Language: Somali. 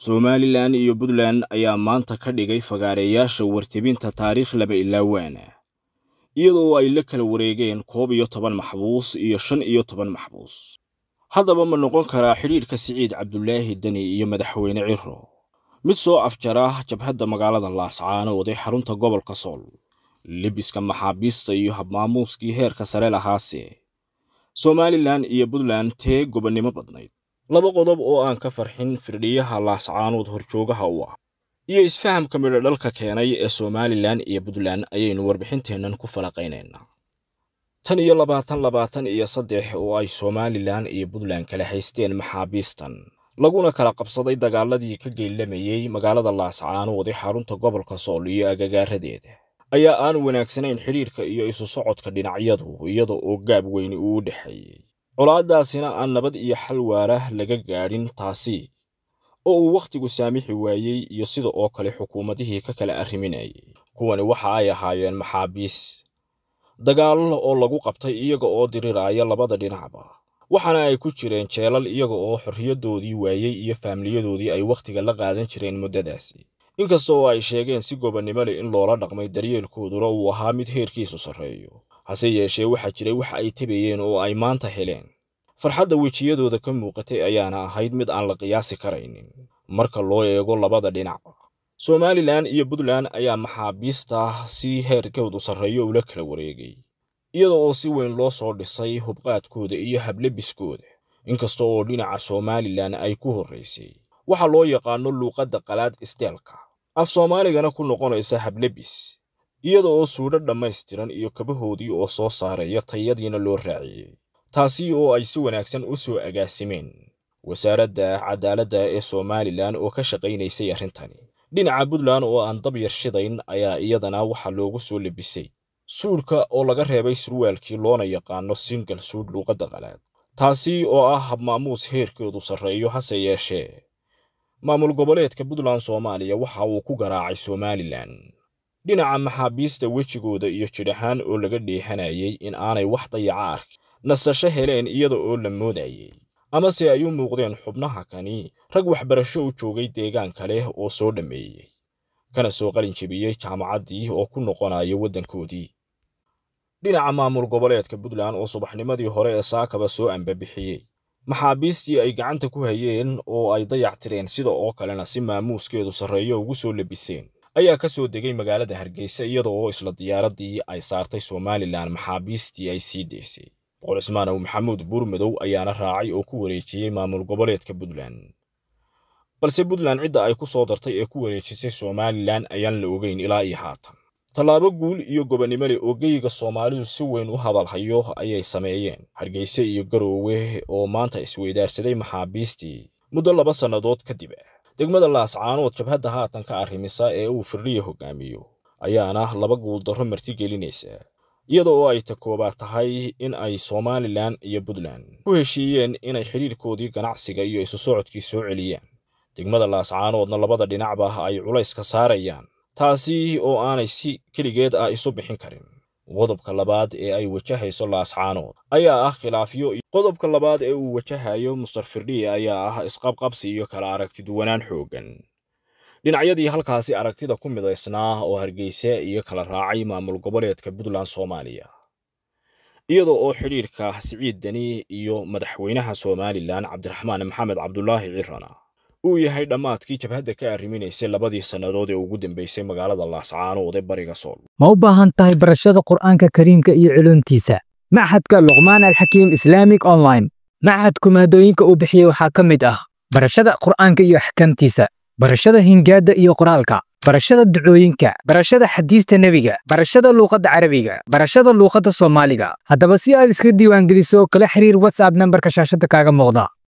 Somaliland iyo Puntland ayaa maanta ka dhigay fagaareyaasha wartibinta taariikh laba ilaawana iyadoo ay la kala wareegeen 11 maxbuus iyo 15 maxbuus. Haddaba ma noqon karaa xiriirka Siciid Cabdullaahi Dani iyo madaxweyne Ciro mid soo afjara jabhadda magaalada Laascaanood ee xarunta gobolka Sool, libiska maxaabiista iyo habmaamuuskii heerka sare lahaase. Somaliland iyo Puntland tee gobonimo badnayd, laba qodob oo aan ka farxin firdhiyaha Laascaanood horjoogaha u ah iyo isfahamka midho dhalka keenay ee Somaliland iyo Puntland ayaynu warbixinteennan ku falaqaynaynaa. tan iyo 2023 oo ay Somaliland iyo Puntland kala haysteen maxaabiistan laguna kala qabsaday dagaaladii ka geelamayay magaalada Laascaanood ee xarunta gobolka Sool iyo agagaaradeeda ayaa aan wanaagsanayn xiriirka iyo isu socodka dhinacyadu iyada oo gaab weyn u dhaxeeyay. colaadaasina aan nabad iyo xal waara laga gaadhin taasi oo uu waqtigu saamixi waayay iyo sida oo kale xukuumadihii ka kala arriminayay. kuwani waxa ay ahaayeen maxaabiis dagaal oo lagu qabtay iyaga oo diriraya labada dhinacba, waxaana ay ku jireen jeelal iyaga oo xorriyadoodii waayay iyo faamiliyadoodii ay waqtiga la qaadan jireen muddadaasi. inkasta oo ay sheegeen si gobonimo leh in loola dhaqmay daryeelkooduna uu ahaa mid heerkiisu sarreeyo, hase yeeshee waxa jiray wax ay tabayeen oo ay maanta heleen. farxadda wejiyadooda ka muuqatay ayaana ahayd mid aan la qiyaasi karaynin marka loo eego labada dhinac. Somaliland iyo Puntland ayaa maxaabiista si heerkoodu sarreeyo ula kala wareegay, iyada oo si weyn loo soo dhisay hubqaadkooda iyo hablebiskooda. inkasta oo dhinaca Somaliland ay ku horeysay waxa loo yaqaano luuqadda qalaad isteelka, af Soomaaligana ku noqonaysa hablebis, iyada oo suudho dhammaystiran iyo kabahoodii oo soo saaraya tayadiina loo raaciyay, taasi oo ay si wanaagsan u soo agaasimeen wasaaradda cadaaladda ee Somaliland oo ka shaqaynaysay arrintani. dhinaca Puntland oo aan dab yar shidayn ayaa iyadana waxa loogu soo labisay suudhka oo laga reebay surwaalkii loona yaqaano single suud luuqadda qalaad, taasi oo ah habmaamuus heerkoodu sarreeyo. hase yeeshee maamul goboleedka Puntland Soomaaliya waxa uu ku garaacay Somaliland dhinaca maxaabiista wejigooda iyo jidhahaan oo laga dheehanayay in aanay wax dayaca ark nasasho heleen iyada oo la moodayay ama se ay u muuqdeen xubnaha kani rag waxbarasho u joogay deegaan kale oo soo dhameeyay kana soo qalin jebiyay jaamacaddii oo ku noqonaya waddankoodii. dhinaca maamul goboleedka Puntland oo subaxnimadii hore ee saakaba soo ambabixiyay maxaabiistii ay gacanta ku hayeen oo ay dayactireen sida oo kalena si maamuuskeedu sarreeyo ugu soo labiseen ayaa ka soo degay magaalada Hargeysa iyada oo isla diyaaradii ay saartay Somaliland maxaabiistii ay sii deysay. boqor Ismaan Maxamuud Buurmadow ayaana raacay oo ku wareejiyay maamul goboleedka Puntland, balse Puntland cidda ay ku soo dartay ee ku wareejisay Somaliland ayaan la ogeyn ilaa iyo haatan. tallaabo guul iyo gobonimo leh oo geyga Soomaalidu si weyn u hadalhayo ayay sameeyeen Hargeysa iyo Garowe oo maanta isweydaarsaday maxaabiistii muddo 2 sannadood kadib. degmada Laascaanood jabhadda haatan ka arrimisa ee uu firdhiye hogaamiyo ayaana 2 guul darro marti gelinaysa, iyada oo ay takooba tahay in ay Somaliland iyo Puntland ku heshiiyeen inay xiriirkoodii ganacsiga iyo isu socodkii soo celiyaan. degmada Laascaanoodna labada dhinacba ay culays ka saarayaan, taasi oo aanay si keligeed isu bixin karin. qodobka labaad ee ay wajahayso Laascaanood ayaa ah khilaafyo. qodobka labaad ee uu wajahayo Mr. Firdhiye ayaa ah isqabqabsi iyo kala aragti duwanaan xoogan. dhinacyadii halkaasi aragtida ku midaysnaa oo Hargeysa iyo kala raacay maamul goboleedka Puntland Soomaaliya, iyada oo xiriirka Siciid Dani iyo madaxweynaha Somaliland Cabdiraxmaan Maxamed Cabdullaahi Cirana uu yahay dhammaadkii jabhadda ka arriminaysay 2 sannadood ee ugu dambeysay magaalada Laascaanood ee bariga Sool. ma u baahan tahay barashada Qur'aanka Kariimka iyo culumtiisa? Machadka Luqmaan Al-Hakim Islamic Online. machadku maadooyinka uu bixiyay waxaa ka mid ah barashada Qur'aanka iyo axkaamtiisa, barashada hingaada iyo qoraalka, barashada ducooyinka, barashada xadiista nebiga, barashada luqadda Carabiga, barashada luqadda Soomaaliga. haddaba si aad iska diiwaangeliso kala xiriir WhatsApp nambarka shaashada kaaga muuqda.